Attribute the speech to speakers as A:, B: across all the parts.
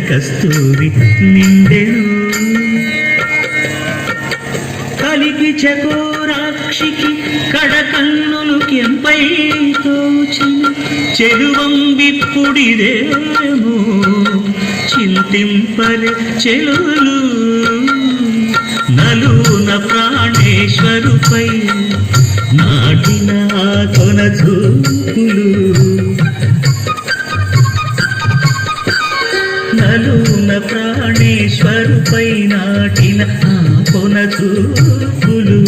A: కస్తూరి నిండెను కలికి చకోరాక్షికి కడకన్నులు కెంపై తోచిన చెలువం విప్పుడిదేమో చింతింపలే చెలులు నలున ప్రాణేశ్వరుపై నాటిన కొన చూపులు నలున ప్రాణేశ్వరుపై నాటిన కొన చూపులు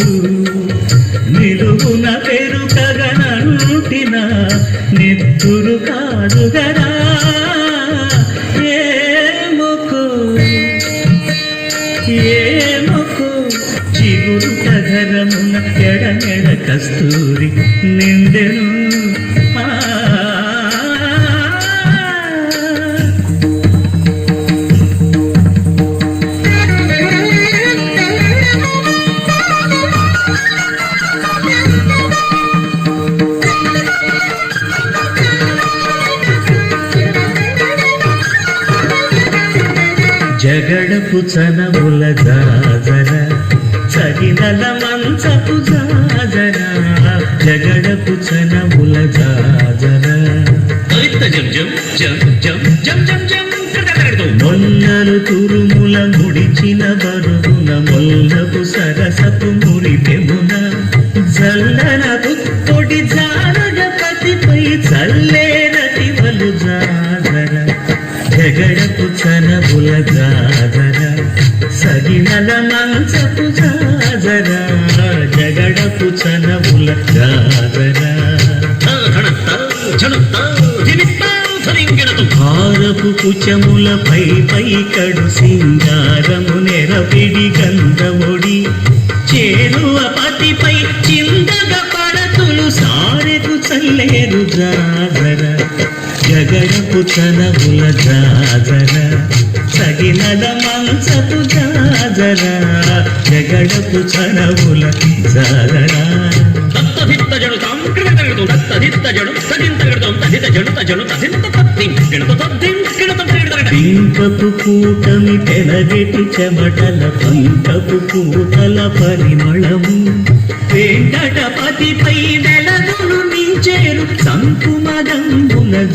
A: నిలువున పెరుకగనంటిన నెత్తురు కాదుగరా ఏమొకో చిగురు కగరమున ఎడమెడ కస్తూరి నిండెను జగడపు చనముల జాజర చగినల మంచపు జాజర జగడపు చనముల జాజర మొల్లలు తురుముల ముడిచిన బరువున మొల్లపు సరసపు మురిపెమున జల్లన తుత్తొడి జానగపతిపై చల్లేరటివలు జాజర జగడపు చనముల జాజర సగినల మంచపు జాజర జగడపు చనముల జాజర హారపు కుచముల పై కడు సింగారము నెరపిడి గంధముడి చేరువ పతిపై చిందగ పడతులు సారెకు చల్లేరు జాజర జగడపు చనముల జాజర సగినల మంచపు జాజర జగడపు చనముల జాజర పింకపు కూటమి తెలగెటి చెమటల పంకపు కూటల పరిమళము వెంకటపతిపై వెలగులు మించేరు సంకుమదంబుల